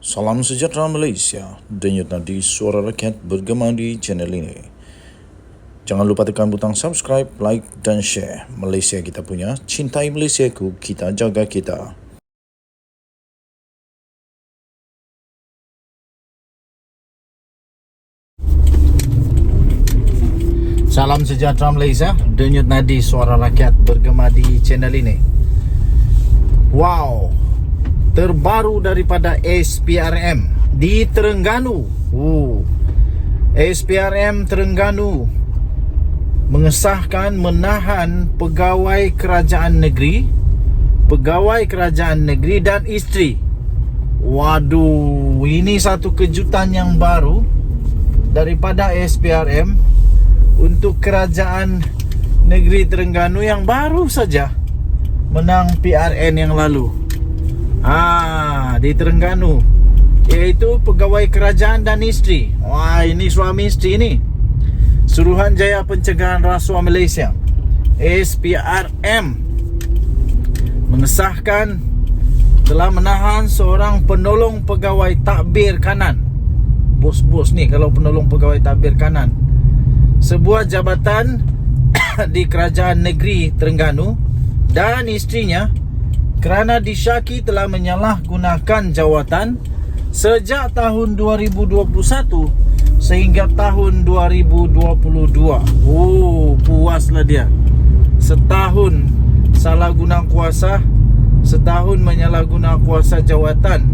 Salam sejahtera Malaysia, denyut nadi suara rakyat bergema di channel ini. Jangan lupa tekan butang subscribe, like dan share. Malaysia kita punya, cintai Malaysiaku, kita jaga kita. Salam sejahtera Malaysia, denyut nadi suara rakyat bergema di channel ini. Wow, terbaru daripada SPRM di Terengganu. SPRM Terengganu mengesahkan menahan pegawai kerajaan negeri dan isteri. Waduh, ini satu kejutan yang baru daripada SPRM untuk kerajaan negeri Terengganu yang baru saja menang PRN yang lalu. Di Terengganu, iaitu pegawai kerajaan dan isteri. Wah, ini suami isteri ini. Suruhanjaya Pencegahan Rasuah Malaysia, SPRM, mengesahkan telah menahan seorang penolong pegawai takbir kanan. Bos-bos ni kalau penolong pegawai takbir kanan, sebuah jabatan di kerajaan negeri Terengganu, dan isterinya kerana disyaki telah menyalahgunakan jawatan sejak tahun 2021 sehingga tahun 2022. Puaslah dia. Setahun salah guna kuasa, setahun menyalahguna kuasa jawatan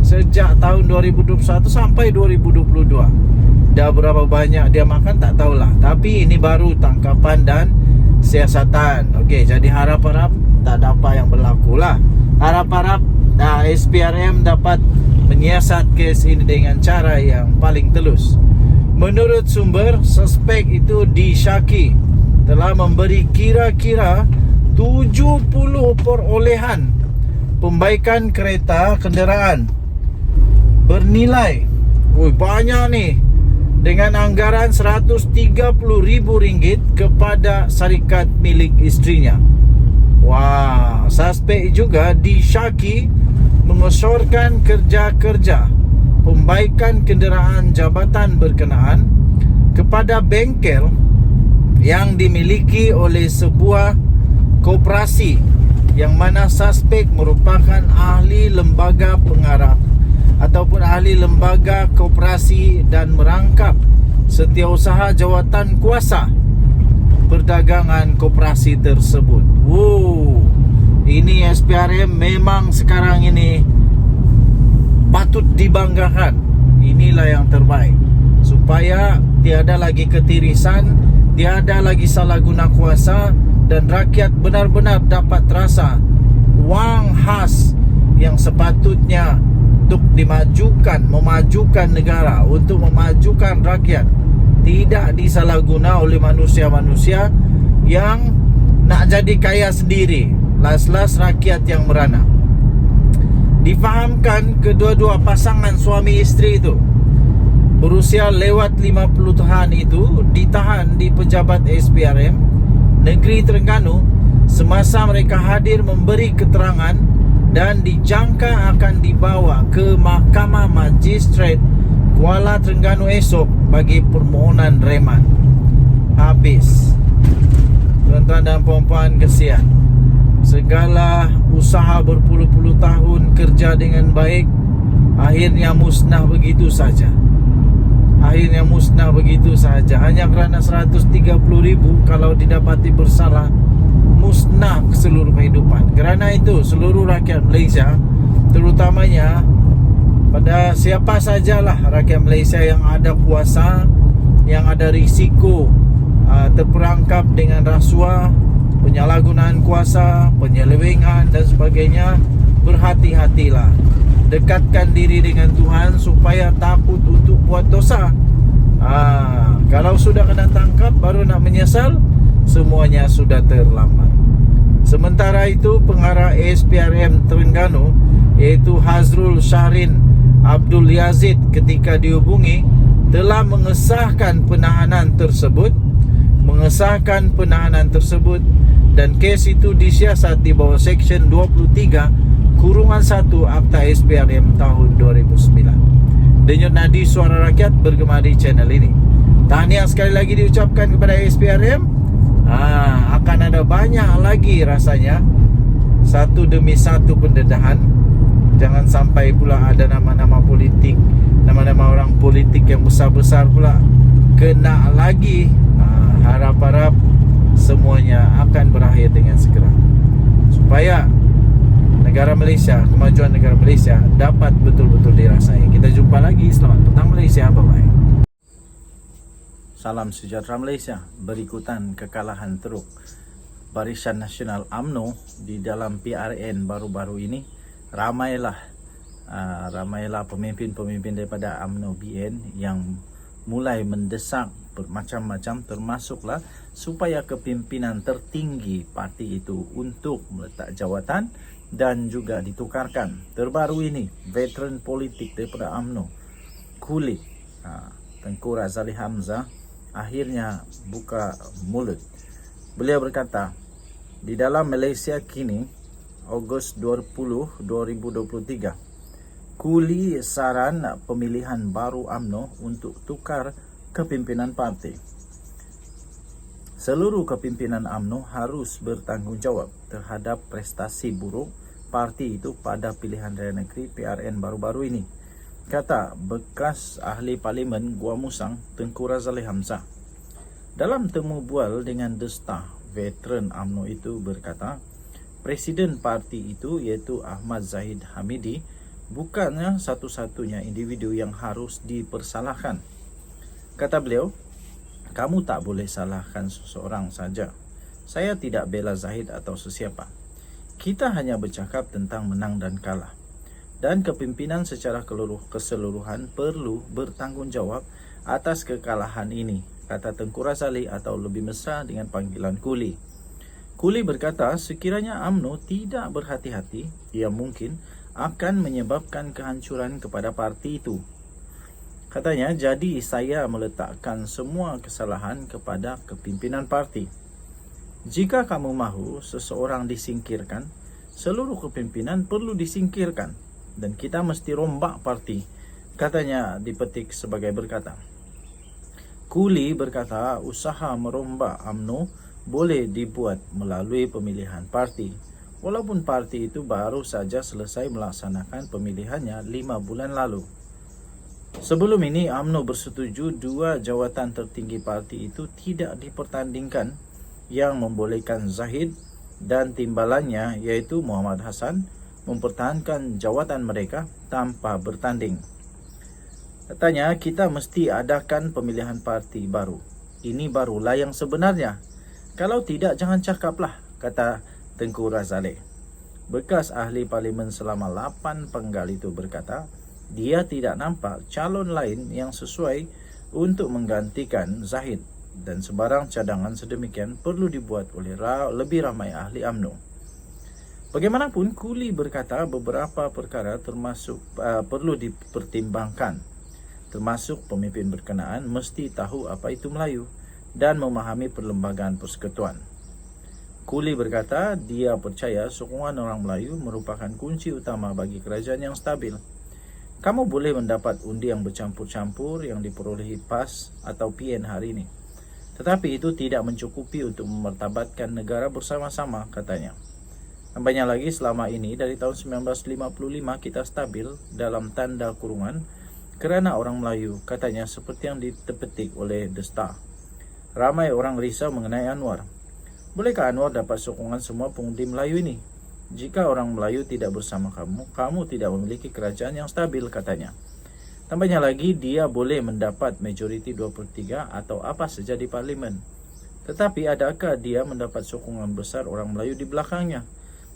sejak tahun 2021 sampai 2022. Dah berapa banyak dia makan tak tahulah, tapi ini baru tangkapan dan siasatan. Okey, jadi harap-harap tak ada apa yang berlaku lah. Harap-harap SPRM dapat menyiasat kes ini dengan cara yang paling telus. Menurut sumber, suspek itu disyaki telah memberi kira-kira 70 perolehan pembaikan kereta kenderaan bernilai banyak ni, dengan anggaran RM130,000 kepada syarikat milik isterinya. Wah, suspek juga disyaki mengesyorkan kerja-kerja pembaikan kenderaan jabatan berkenaan kepada bengkel yang dimiliki oleh sebuah koperasi yang mana suspek merupakan ahli lembaga pengarah ataupun ahli lembaga koperasi dan merangkap setiausaha jawatan kuasa perdagangan koperasi tersebut. Ini SPRM memang sekarang ini patut dibanggakan. Inilah yang terbaik, supaya tiada lagi ketirisan, tiada lagi salah guna kuasa, dan rakyat benar-benar dapat terasa wang khas yang sepatutnya untuk dimajukan, memajukan negara, untuk memajukan rakyat, tidak disalahguna oleh manusia-manusia yang nak jadi kaya sendiri. Las-las rakyat yang merana. Difahamkan kedua-dua pasangan suami isteri itu berusia lewat 50 tahun itu ditahan di pejabat SPRM negeri Terengganu semasa mereka hadir memberi keterangan dan dijangka akan dibawa ke Mahkamah Magistrat Kuala Terengganu esok bagi permohonan reman. Habis. Tuan-tuan dan puan-puan, kesian. Segala usaha berpuluh-puluh tahun kerja dengan baik akhirnya musnah begitu saja. Hanya kerana 130,000 kalau didapati bersalah, musnah seluruh kehidupan. Kerana itu seluruh rakyat Malaysia, terutamanya pada siapa sajalah rakyat Malaysia yang ada kuasa, yang ada risiko terperangkap dengan rasuah, penyalahgunaan kuasa, penyelewengan dan sebagainya, berhati-hatilah. Dekatkan diri dengan Tuhan supaya takut untuk buat dosa. Kalau sudah kena tangkap baru nak menyesal, semuanya sudah terlambat. Sementara itu, pengarah SPRM Terengganu iaitu Hazrul Shahrin Abdul Yazid ketika dihubungi telah mengesahkan penahanan tersebut dan kes itu disiasat di bawah Seksyen 23 /1 Akta SPRM tahun 2009. Denyut nadi suara rakyat bergema di channel ini. Tahniah sekali lagi diucapkan kepada SPRM. Akan ada banyak lagi rasanya, satu demi satu pendedahan. Jangan sampai pula ada nama-nama politik, nama-nama orang politik yang besar-besar pula kena lagi. Harap-harap semuanya akan berakhir dengan segera, supaya negara Malaysia, kemajuan negara Malaysia dapat betul-betul dirasai. Kita jumpa lagi. Selamat petang Malaysia. Bye-bye. Salam sejahtera Malaysia. Berikutan kekalahan teruk Barisan Nasional UMNO di dalam PRN baru-baru ini, ramailah pemimpin-pemimpin daripada UMNO BN yang mulai mendesak bermacam-macam, termasuklah supaya kepimpinan tertinggi parti itu untuk meletak jawatan dan juga ditukarkan. Terbaru ini, veteran politik daripada UMNO, Kulit, Tengku Razali Hamzah, akhirnya buka mulut. Beliau berkata, di dalam Malaysia kini, Ogos 20, 2023, Kuli saran pemilihan baru UMNO untuk tukar kepimpinan parti. Seluruh kepimpinan UMNO harus bertanggungjawab terhadap prestasi buruk parti itu pada pilihan raya negeri PRN baru-baru ini, kata bekas ahli parlimen Gua Musang Tengku Razali Hamzah. Dalam temu bual dengan The Star, veteran UMNO itu berkata, Presiden parti itu iaitu Ahmad Zahid Hamidi bukannya satu-satunya individu yang harus dipersalahkan. Kata beliau, kamu tak boleh salahkan seseorang saja. Saya tidak bela Zahid atau sesiapa. Kita hanya bercakap tentang menang dan kalah. Dan kepimpinan secara keseluruhan perlu bertanggungjawab atas kekalahan ini, kata Tengku Razali, atau lebih mesra dengan panggilan Kuli. Kuli berkata, sekiranya UMNO tidak berhati-hati, ia mungkin akan menyebabkan kehancuran kepada parti itu. Katanya, jadi saya meletakkan semua kesalahan kepada kepimpinan parti. Jika kamu mahu seseorang disingkirkan, seluruh kepimpinan perlu disingkirkan dan kita mesti rombak parti. Katanya dipetik sebagai berkata. Kuli berkata, usaha merombak UMNO boleh dibuat melalui pemilihan parti, walaupun parti itu baru saja selesai melaksanakan pemilihannya 5 bulan lalu. Sebelum ini, UMNO bersetuju 2 jawatan tertinggi parti itu tidak dipertandingkan, yang membolehkan Zahid dan timbalannya iaitu Muhammad Hassan mempertahankan jawatan mereka tanpa bertanding. Katanya, kita mesti adakan pemilihan parti baru. Ini barulah yang sebenarnya. Kalau tidak, jangan cakaplah, kata Tengku Razali. Bekas ahli parlimen selama 8 penggal itu berkata, dia tidak nampak calon lain yang sesuai untuk menggantikan Zahid dan sebarang cadangan sedemikian perlu dibuat oleh lebih ramai ahli UMNO. Bagaimanapun, Kuli berkata beberapa perkara perlu dipertimbangkan, termasuk pemimpin berkenaan mesti tahu apa itu Melayu dan memahami perlembagaan persekutuan. Kuli berkata dia percaya sokongan orang Melayu merupakan kunci utama bagi kerajaan yang stabil. Kamu boleh mendapat undi yang bercampur-campur yang diperolehi PAS atau PN hari ini, tetapi itu tidak mencukupi untuk memartabatkan negara bersama-sama, katanya. Tambahnya lagi, selama ini dari tahun 1955 kita stabil dalam tanda kurungan kerana orang Melayu, katanya, seperti yang dipetik oleh The Star. Ramai orang risau mengenai Anwar. Bolehkah Anwar dapat sokongan semua pengundi Melayu ini? Jika orang Melayu tidak bersama kamu, kamu tidak memiliki kerajaan yang stabil, katanya. Tambahnya lagi, dia boleh mendapat majoriti 2/3 atau apa saja di parlimen. Tetapi adakah dia mendapat sokongan besar orang Melayu di belakangnya?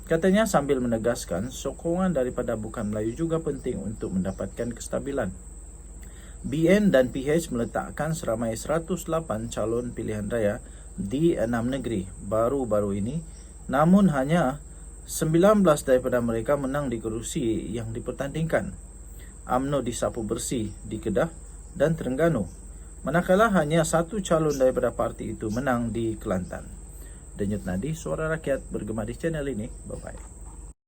Katanya sambil menegaskan, sokongan daripada bukan Melayu juga penting untuk mendapatkan kestabilan. BN dan PH meletakkan seramai 108 calon pilihan raya di 6 negeri baru-baru ini, namun hanya 19 daripada mereka menang di kerusi yang dipertandingkan. UMNO disapu bersih di Kedah dan Terengganu, manakala hanya 1 calon daripada parti itu menang di Kelantan. Denyut nadi suara rakyat bergema di channel ini. Bye-bye.